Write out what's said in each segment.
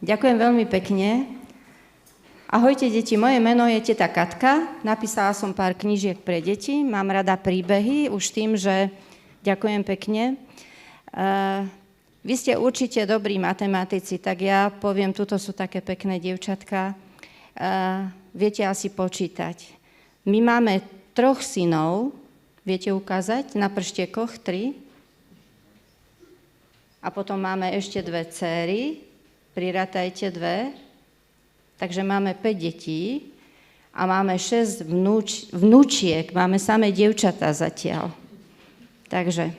Ďakujem veľmi pekne. Ahojte deti, moje meno je teta Katka. Napísala som pár knížiek pre deti. Mám rada príbehy, už tým, že ďakujem pekne. Vy ste určite dobrí matematici, tak ja poviem, tuto sú také pekné dievčatka. Viete asi počítať. My máme 3 synov, viete ukázať na prštiekoch 3. A potom máme ešte 2 dcéry, prirátajte 2. Takže máme 5 detí a máme 6 vnúčiek, máme samé dievčatá zatiaľ. Takže,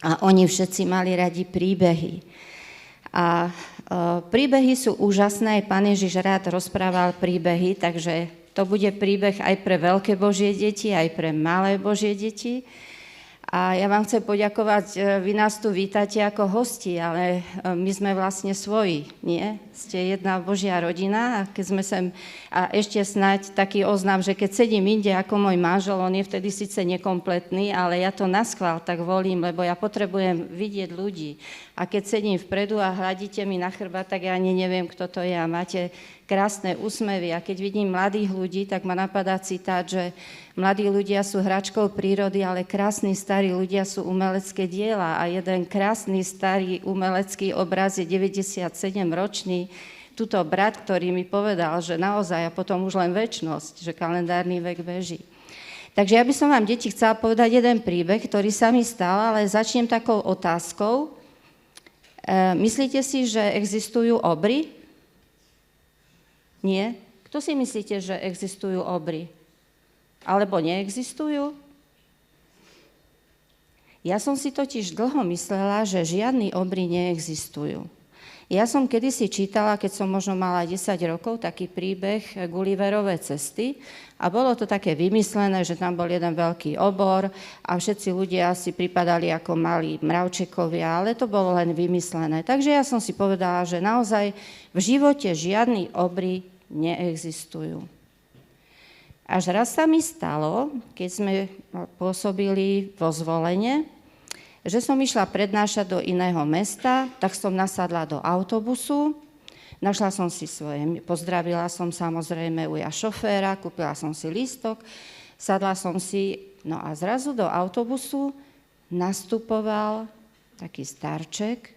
a oni všetci mali radi príbehy. A príbehy sú úžasné, aj Pán Ježiš rád rozprával príbehy, takže to bude príbeh aj pre veľké Božie deti, aj pre malé Božie deti. A ja vám chcem poďakovať, vy nás tu vítate ako hosti, ale my sme vlastne svoji, nie? Ste jedna Božia rodina a keď sme sem, a ešte snáď taký oznam, že keď sedím inde ako môj manžel, on je vtedy síce nekompletný, ale ja to naschvál tak volím, lebo ja potrebujem vidieť ľudí. A keď sedím vpredu a hladíte mi na chrbát, tak ja ani neviem, kto to je a máte krásne úsmevy. A keď vidím mladých ľudí, tak ma napadá citát, že mladí ľudia sú hračkou prírody, ale krásni starí ľudia sú umelecké diela. A jeden krásny starý umelecký obraz je 97-ročný. Tuto brat, ktorý mi povedal, že naozaj a potom už len večnosť, že kalendárny vek beží. Takže ja by som vám, deti, chcela povedať jeden príbeh, ktorý sa mi stal, ale začnem takou otázkou. Myslíte si, že existujú obry? Nie? Kto si myslíte, že existujú obry? Alebo neexistujú? Ja som si totiž dlho myslela, že žiadni obry neexistujú. Ja som kedysi čítala, keď som možno mala 10 rokov, taký príbeh Gulliverove cesty a bolo to také vymyslené, že tam bol jeden veľký obor a všetci ľudia si pripadali ako malí mravčekovia, ale to bolo len vymyslené. Takže ja som si povedala, že naozaj v živote žiadni obry neexistujú. Až raz sa mi stalo, keď sme pôsobili vo Zvolene, že som išla prednášať do iného mesta, tak som nasadla do autobusu, našla som si pozdravila som samozrejme uja šoféra, kúpila som si lístok, sadla som si, no a zrazu do autobusu nastupoval taký starček,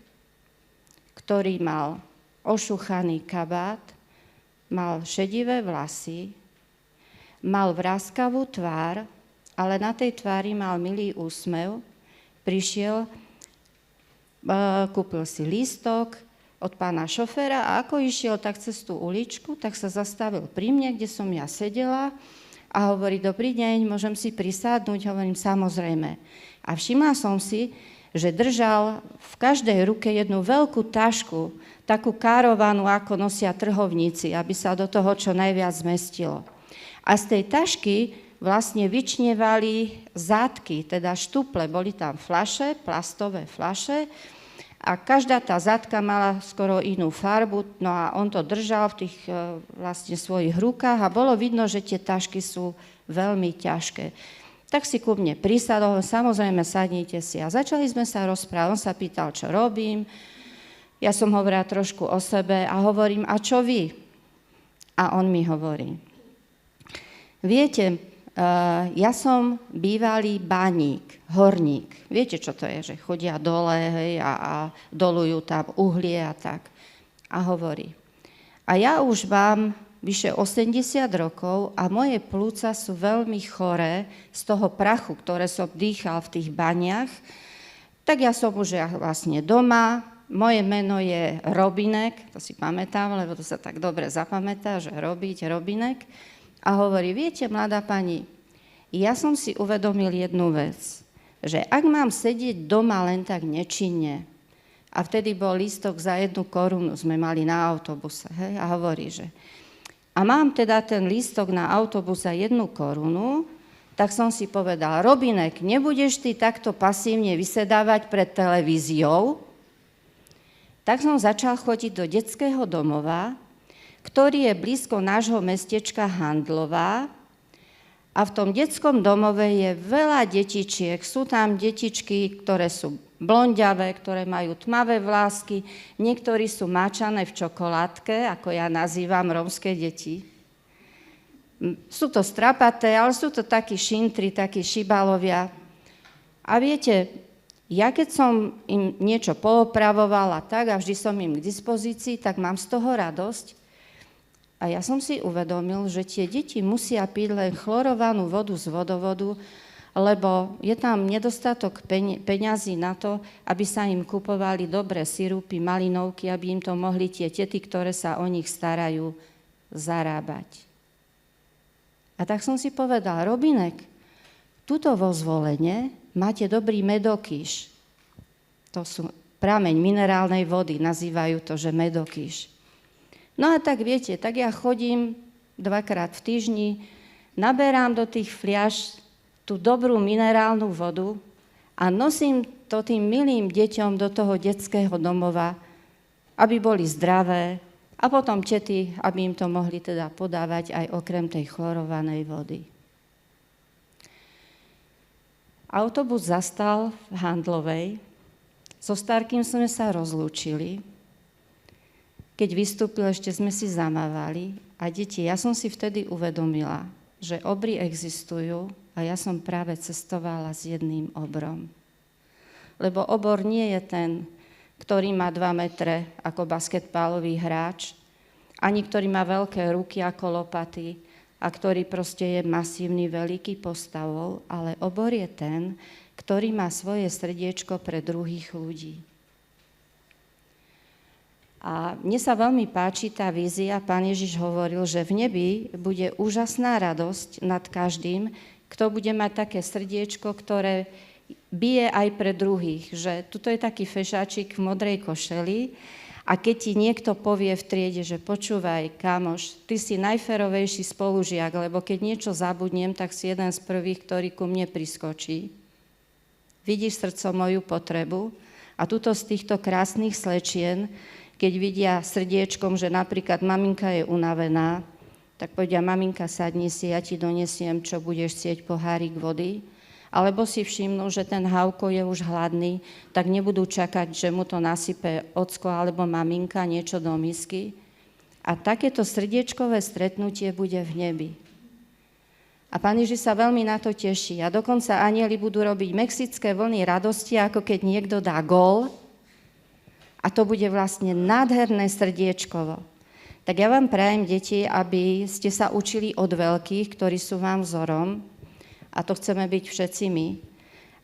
ktorý mal ošuchaný kabát, mal šedivé vlasy, mal vraskavú tvár, ale na tej tvári mal milý úsmev. Prišiel, kúpil si lístok od pána šoféra a ako išiel tak cez tú uličku, tak sa zastavil pri mne, kde som ja sedela a hovorí, dobrý deň, môžem si prisádnuť? Hovorím, samozrejme. A všimla som si, že držal v každej ruke jednu veľkú tašku, takú károvanú, ako nosia trhovníci, aby sa do toho čo najviac zmestilo. A z tej tašky vlastne vyčnievali zátky, teda štuple, boli tam fľaše, plastové fľaše a každá tá zátka mala skoro inú farbu, no a on to držal v tých vlastne svojich rukách a bolo vidno, že tie tašky sú veľmi ťažké. Tak si ku mne prisadol, samozrejme sadnite si a začali sme sa rozprávať, on sa pýtal, čo robím, ja som hovorila trošku o sebe a hovorím, a čo vy? A on mi hovorí, viete, ja som bývalý baník, horník. Viete, čo to je, že chodia dole, hej, a dolujú tam uhlie a tak. A hovorí, a ja už mám vyše 80 rokov a moje pľúca sú veľmi choré z toho prachu, ktoré som dýchal v tých baniach. Tak ja som už vlastne doma, moje meno je Robinek, to si pamätám, lebo to sa tak dobre zapamätá, že Robinek. A hovorí, viete, mladá pani, ja som si uvedomil jednu vec, že ak mám sedieť doma len tak nečinne, a vtedy bol lístok za 1 korunu, sme mali na autobuse, hej, a hovorí, že a mám teda ten lístok na autobus za 1 korunu, tak som si povedal, Robinek, nebudeš ty takto pasívne vysedávať pred televíziou? Tak som začal chodiť do detského domova, ktorý je blízko nášho mestečka Handlová a v tom detskom domove je veľa detičiek. Sú tam detičky, ktoré sú blondiavé, ktoré majú tmavé vlásky, niektorí sú mačané v čokoládke, ako ja nazývam rómske deti. Sú to strapaté, ale sú to takí šintri, takí šibalovia. A viete, ja keď som im niečo poopravovala tak a vždy som im k dispozícii, tak mám z toho radosť. A ja som si uvedomil, že tie deti musia piť len chlorovanú vodu z vodovodu, lebo je tam nedostatok peňazí na to, aby sa im kupovali dobré sirupy, malinovky, aby im to mohli tie tety, ktoré sa o nich starajú, zarábať. A tak som si povedal, Robinek, tuto vo Zvolene máte dobrý medokýš. To sú prameň minerálnej vody, nazývajú to, že medokýš. No a tak viete, tak ja chodím 2-krát v týždni, naberám do tých fliaš tú dobrú minerálnu vodu a nosím to tým milým deťom do toho detského domova, aby boli zdravé a potom tety, aby im to mohli teda podávať aj okrem tej chlorovanej vody. Autobus zastal v Handlovej, so Starkým sme sa rozlúčili. Keď vystúpil, ešte sme si zamávali a deti, ja som si vtedy uvedomila, že obry existujú a ja som práve cestovala s jedným obrom. Lebo obor nie je ten, ktorý má 2 metre ako basketbalový hráč, ani ktorý má veľké ruky ako lopaty a ktorý proste je masívny, veľký postavou, ale obor je ten, ktorý má svoje srdiečko pre druhých ľudí. A mne sa veľmi páči tá vízia, Pán Ježiš hovoril, že v nebi bude úžasná radosť nad každým, kto bude mať také srdiečko, ktoré bije aj pre druhých. Že tuto je taký fešáčik v modrej košeli a keď ti niekto povie v triede, že počúvaj, kamoš, ty si najférovejší spolužiak, lebo keď niečo zabudnem, tak si jeden z prvých, ktorý ku mne priskočí. Vidíš srdco moju potrebu a tuto z týchto krásnych slečien, keď vidia srdiečkom, že napríklad maminka je unavená, tak povedia, maminka, sadni si, ja ti donesiem, čo budeš chcieť, pohárik vody. Alebo si všimnú, že ten Havko je už hladný, tak nebudú čakať, že mu to nasype ocko alebo maminka niečo do misky. A takéto srdiečkové stretnutie bude v nebi. A Pán Ježiš sa veľmi na to teší. A dokonca anjeli budú robiť mexické vlny radosti, ako keď niekto dá gól. A to bude vlastne nádherné srdiečkovo. Tak ja vám prajem, deti, aby ste sa učili od veľkých, ktorí sú vám vzorom, a to chceme byť všetci my,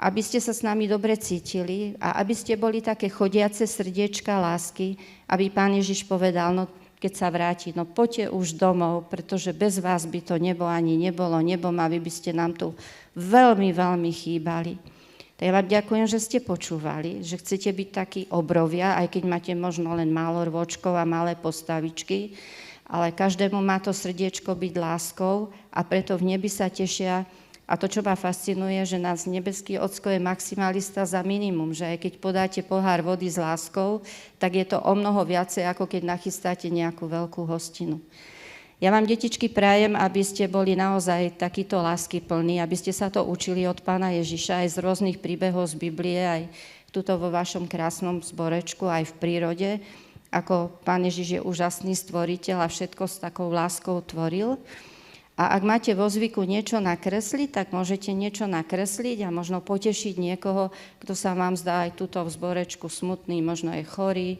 aby ste sa s nami dobre cítili a aby ste boli také chodiace srdiečka lásky, aby Pán Ježiš povedal, no keď sa vráti, no poďte už domov, pretože bez vás by to nebo ani nebolo nebom a vy by ste nám tu veľmi, veľmi chýbali. Tak ja vám ďakujem, že ste počúvali, že chcete byť takí obrovia, aj keď máte možno len málo rôčkov a malé postavičky, ale každému má to srdiečko byť láskou a preto v nebi sa tešia. A to, čo ma fascinuje, že nás nebeský Ocko je maximalista za minimum, že aj keď podáte pohár vody s láskou, tak je to o mnoho viacej, ako keď nachystáte nejakú veľkú hostinu. Ja vám, detičky, prajem, aby ste boli naozaj takýto láskyplní, aby ste sa to učili od Pána Ježiša aj z rôznych príbehov z Biblie, aj tuto vo vašom krásnom zborečku, aj v prírode, ako Pán Ježiš je úžasný stvoriteľ a všetko s takou láskou tvoril. A ak máte vo zvyku niečo nakresliť, tak môžete niečo nakresliť a možno potešiť niekoho, kto sa vám zdá aj tuto v zborečku smutný, možno je chorý,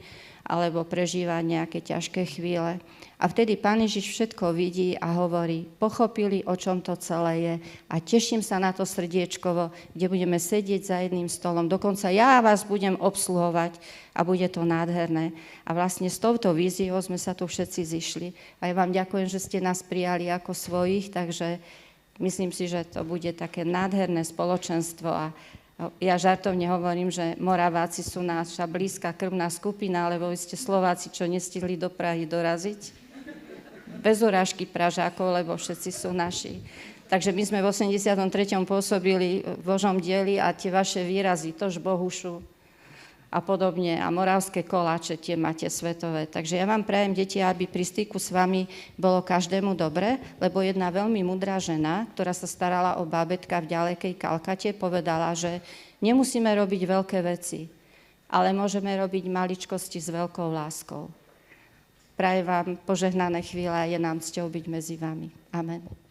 alebo prežíva nejaké ťažké chvíle. A vtedy Pán Ježiš všetko vidí a hovorí, pochopili, o čom to celé je a teším sa na to srdiečkovo, kde budeme sedieť za jedným stolom. Dokonca ja vás budem obsluhovať a bude to nádherné. A vlastne s touto víziou sme sa tu všetci zišli. A ja vám ďakujem, že ste nás prijali ako svojich, takže myslím si, že to bude také nádherné spoločenstvo a ja žartovne hovorím, že Moraváci sú naša blízka krvná skupina, lebo vy ste Slováci, čo nestihli do Prahy doraziť. Bez urážky Pražákov, lebo všetci sú naši. Takže my sme v 83. pôsobili v Božom dieli a tie vaše výrazy, tož Bohušu a podobne. A moravské koláče, tie máte svetové. Takže ja vám prajem, deti, aby pri styku s vami bolo každému dobre, lebo jedna veľmi mudrá žena, ktorá sa starala o bábätka v ďalekej Kalkate, povedala, že nemusíme robiť veľké veci, ale môžeme robiť maličkosti s veľkou láskou. Prajem vám požehnané chvíle a je nám cťou byť medzi vami. Amen.